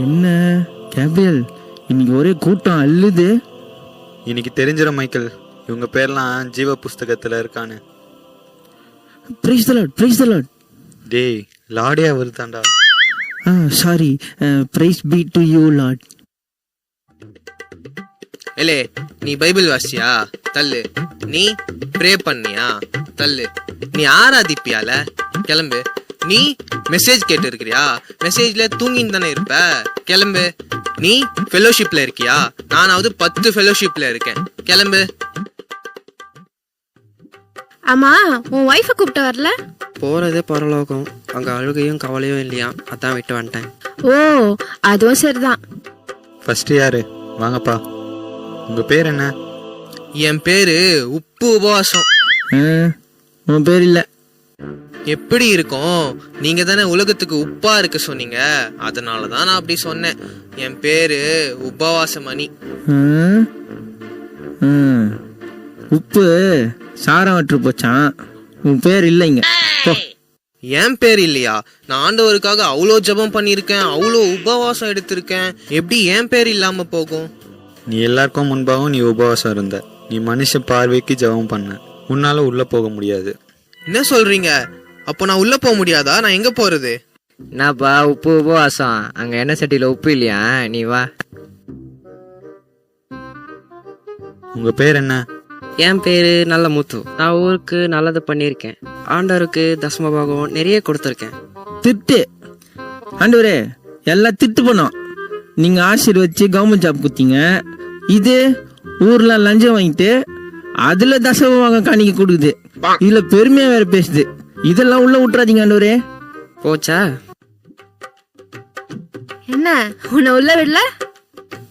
என்ன கேப்ரியல், இன்னைக்கு ஒரே கூட்டம் அள்ளுது. இன்னைக்கு தெரிஞ்சிடும் மைக்கேல், இவங்க பேர்லாம் ஜீவ புஸ்தகத்தில் இருக்கான்னு. Praise the Lord, praise the Lord. டேய், லாடியா வருதாண்டா. Sorry, praise be to you Lord. ஏலே, நீ பைபிள் வாசியா? தள்ளு. நீ ப்ரே பண்ணியா? தள்ளு. நீ ஆராதிப்பியால? கிளம்பு. நீ மெசேஜ் கேட்டு இருக்கிறியா? மெசேஜ்ல தூங்கின்னு தானே இருப்ப. கிளம்பு. நீ ஃபெலோஷிப்ல இருக்கியா? நானாவது 10 ஃபெலோஷிப்ல இருக்கேன். கிளம்பு. ஆமா, உன் ஒய்ஃபை கூப்பிட்டு வரல? போறது பரலோகம், அங்க அழுகையும் கவலையும் இல்லையா, அதான் விட்டு வந்துட்டேன். ஓ, அதுவும் சரிதான். ஃபர்ஸ்ட் யாரு? வாங்கப்பா. உங்க பேர் என்ன? என் பேரு உப்பு உபவாசம். உன் பேர் இல்ல. எப்படி இருக்கும்? நீங்க தானே உலகத்துக்கு உப்பா இருக்க சொன்னீங்க, அதனாலதான் நான் அப்படி சொன்னேன். என் பேரு உபவாசமணி. உப்பு சாரம் வற்று போச்சான். உன் பேர் இல்லைங்க. என் பேர் இல்லையா? நான் ஆண்டவருக்காக அவ்வளோ ஜெபம் பண்ணியிருக்கேன், அவ்வளோ உபவாசம் எடுத்திருக்கேன். எப்படி என் பேர் இல்லாம போகும்? நீ எல்லாருக்கும் முன்பாகவும் நீ உபவாசம் இருந்த. நீ மனுஷ பார்வைக்கு ஜெபம் பண்ண. உன்னால உள்ள போக முடியாது. என்ன சொல்றீங்க? அப்போ நான் உள்ள போக முடியாதா? நான் எங்க போறது? என்னப்பா உப்பு உபவாசம்? அங்க எண்ணெய் சட்டியில உப்பு இல்லையா? நீ வா. உங்க பேர் என்ன? என் பேரு நல்ல முத்து. நான் ஊருக்கு நல்லது பண்ணியிருக்கேன். ஆண்டவருக்கு தசமபாகம் நிறைய கொடுத்துருக்கேன். திட்டு ஆண்டவரே, எல்லாம் திட்டு பண்ணோம். நீங்க ஆசீர்வச்சு கவர்மெண்ட் ஜாப் குத்தீங்க. இது ஊர்ல லஞ்சம் வாங்கிட்டு அதுல தசமபாக காணிக்க கொடுக்குது. இதுல பெருமையா வேற பேசுது. இதெல்லாம் உள்ள விட்டுறாதீங்க ஆண்டவரே. போச்சா? என்ன, உன்னை உள்ள விடல?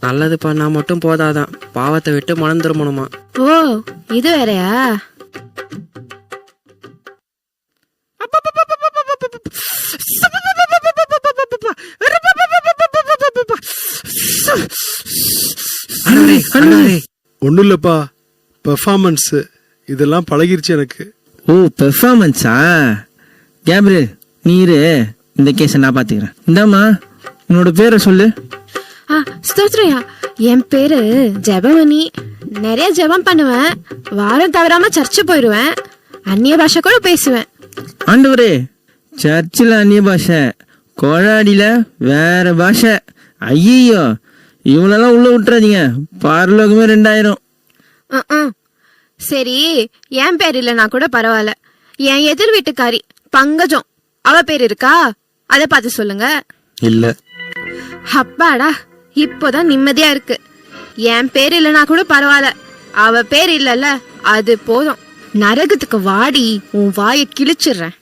நல்லது பண்ணா மட்டும் போதாதான், பாவத்தை விட்டு மனம் திரும்பணுமா? ஓ, இது வேறயா? ஒன்றும் இல்லைப்பா, பெர்ஃபார்மன்ஸ் இதெல்லாம் பழகிருச்சு எனக்கு. ஓ, பெர்ஃபார்மன்ஸா? கேப்ரியல், நீரு இந்த கேஸை நான் பாத்துக்கிறேன். இந்தாமா, உன்னோட பேரை சொல்லு. ஸ்தோத்ரையா, என் பேரு ஜெபமணி. நிறைய ஜெபம் பண்ணுவேன். வாரம் தவறாம சர்ச்சு போயிடுவேன். அந்நிய பாஷை கூட பேசுவேன். ஆண்டவரே, சர்ச்சில் அந்நிய பாஷை, கோழாடியில வேற பாஷை. ஐயோ, இவளெல்லாம் உள்ள விட்டுறாதீங்க. பரலோகமே 2000. சரி, என் பேர் இல்லைன்னா கூட பரவாயில்ல. என் எதிர் வீட்டுக்காரி பங்கஜம், அவ பேர் இருக்கா? அதை பார்த்து சொல்லுங்க. இல்ல. அப்பாடா, இப்போதான் நிம்மதியா இருக்கு. என் பேர் இல்லைன்னா கூட பரவாயில்ல, அவ பேர் இல்லல்ல, அது போதும். நரகத்துக்கு வாடி, உன் வாயை கிழிச்சிடுறேன்.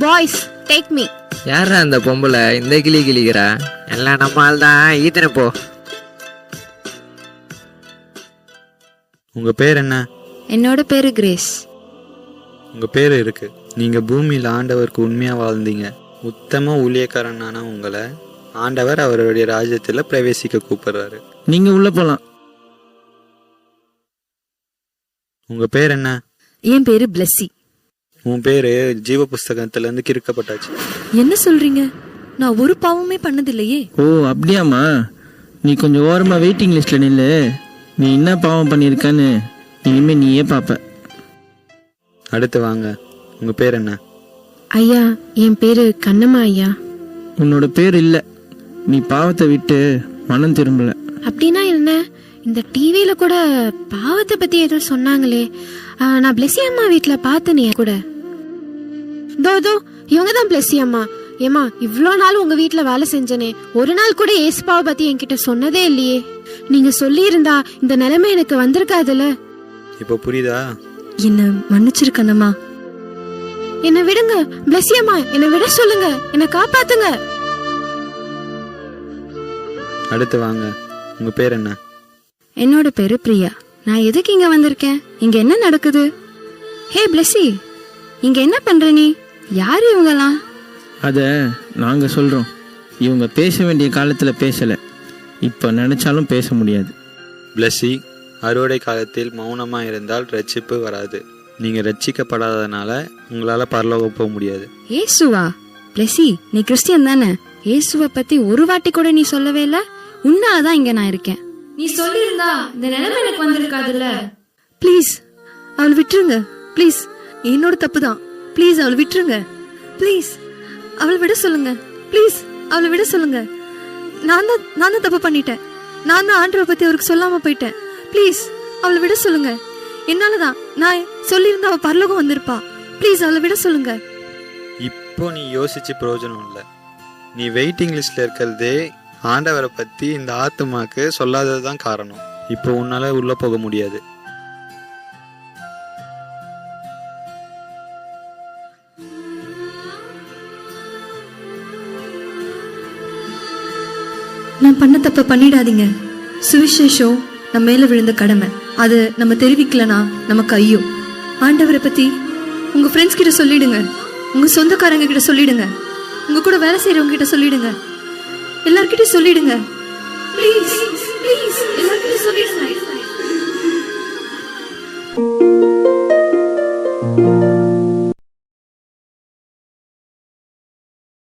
Boys, take me. யாரா அந்த பொம்பளை இந்த கிளி கிளிக்கிறா? எல்லாம் நம்மால் தான். ஈத்தனை போ. உங்க பேர் என்ன? என்னோட பேரு கிரேஸ். உங்க பேர் இருக்கு. நீங்க பூமியில ஆண்டவருக்கு உண்மையா வாழ்ந்தீங்க. உத்தம ஊழியக்காரனான உங்களை ஆண்டவர் அவருடைய ராஜ்யத்துல பிரவேசிக்க கூப்பிடுறாரு. நீங்க உள்ள போலாம். உங்க பேர் என்ன? என் பேரு பிளஸ்ஸி. உன் பேரு ஜீவ புஸ்தகத்துல இருந்து கிறுக்கப்பட்டாச்சு. என்ன சொல்றீங்க? நான் ஒரு பாவமே பண்ணதில்லையே. ஓ, அப்படியாமா? நீ கொஞ்சம் ஓரமா வெயிட்டிங் லிஸ்ட்ல நில்லு. நீ என்ன பாவம் பண்ணிருக்கான்னு இனிமே நீயே பாப்ப. அடுத்து வாங்க. உங்க பேர் என்ன? ஐயா, என் பேரு கண்ணம்மா ஐயா. உன்னோட பேர் இல்ல. நீ பாவத்தை விட்டு மனம் திரும்பல. அப்படின்னா என்ன? இந்த டிவியில கூட பாவத்தை பத்தி ஏதோ சொன்னாங்களே. நான் பிளெஸி அம்மா வீட்டுல பார்த்தனே கூட. தோ இவங்க தான் பிளெஸி அம்மா. ஏமா, இவ்வளோ நாள் உங்க வீட்டுல வேலை செஞ்சனே, ஒரு நாள் கூட ஏசுபாவை பத்தி என்கிட்ட சொன்னதே இல்லையே. நீங்க சொல்லி இருந்தா இந்த நிலைமை எனக்கு வந்திருக்காதுல்ல. இப்ப புரியுதா? என்ன மன்னிச்சிருக்கணுமா? என்ன விடுங்க பிளெஸி அம்மா, என்ன விட சொல்லுங்க, என்ன காப்பாத்துங்க. அடுத்து வாங்க. உங்க பேர் என்ன? என்னோட பேரு பிரியா. நான் எதுக்கு இங்க வந்திருக்கேன்? இங்க என்ன நடக்குது? ஹே பிளெஸி, இங்க என்ன பண்ற நீ? யாரு இவங்கலாம்? அத நாங்க சொல்றோம். இவங்க பேச வேண்டிய காலத்துல பேசல. இப்ப நினைச்சாலும் பேச முடியாது. பிளஸி, அறுவடை காலத்தில் மௌனமா இருந்தால் ரட்சிப்பு வராது. நீங்கள் ரட்சிக்கப்படாததுனால உங்களால் பரலோகம் போக முடியாது. ஏசுவா? பிளெஸி, நீ கிறிஸ்டியன் தானே? ஏசுவை பத்தி ஒரு வாட்டி கூட நீ சொல்லவே இல்ல. உன்னாலதான் இங்க நான் இருக்கேன். நீ சொல்லியிருந்தா இந்த நிலைமை எனக்கு வந்திருக்காதுல்ல. ப்ளீஸ் அவள் விட்டுருங்க. ப்ளீஸ், என்னோட தப்பு தான். ப்ளீஸ் அவள் விட்டுருங்க. ப்ளீஸ் அவளை விட சொல்லுங்க. ப்ளீஸ் அவளை விட சொல்லுங்க. நான் தான் தப்பு பண்ணிட்டேன். நான் தான் ஆண்டவரை பத்தி அவருக்கு சொல்லாம போயிட்டேன். ப்ளீஸ் அவளை விட சொல்லுங்க. என்னாலதான். நான் சொல்லியிருந்தா அவள் பரலோகம் வந்திருப்பா. ப்ளீஸ் அவளை விட சொல்லுங்க. இப்போ நீ யோசிச்சு பிரயோஜனம் இல்லை. நீ வெயிட்டிங் லிஸ்ட்ல இருக்கிறதே ஆண்டவரை பத்தி இந்த ஆத்துமாக்கு சொல்லாதது தான் காரணம். இப்போ உன்னால உள்ள போக முடியாது. நான் பண்ண தப்ப பண்ணிடாதீங்க. சுவிசேஷம் நம்ம மேல விழுந்த கடமை. அது நம்ம தெரிவிக்கலனா நமக்கு ஐயோ. ஆண்டவரை பத்தி உங்க ஃப்ரெண்ட்ஸ் கிட்ட சொல்லிடுங்க. உங்க சொந்தக்காரங்க கிட்ட சொல்லிடுங்க. உங்க கூட வேலை செய்யறவங்க கிட்ட சொல்லிடுங்க. எல்லார்கிட்டயும் சொல்லிடுங்க. ப்ளீஸ் ப்ளீஸ் எல்லார்கிட்டயும் சொல்லிடுங்க.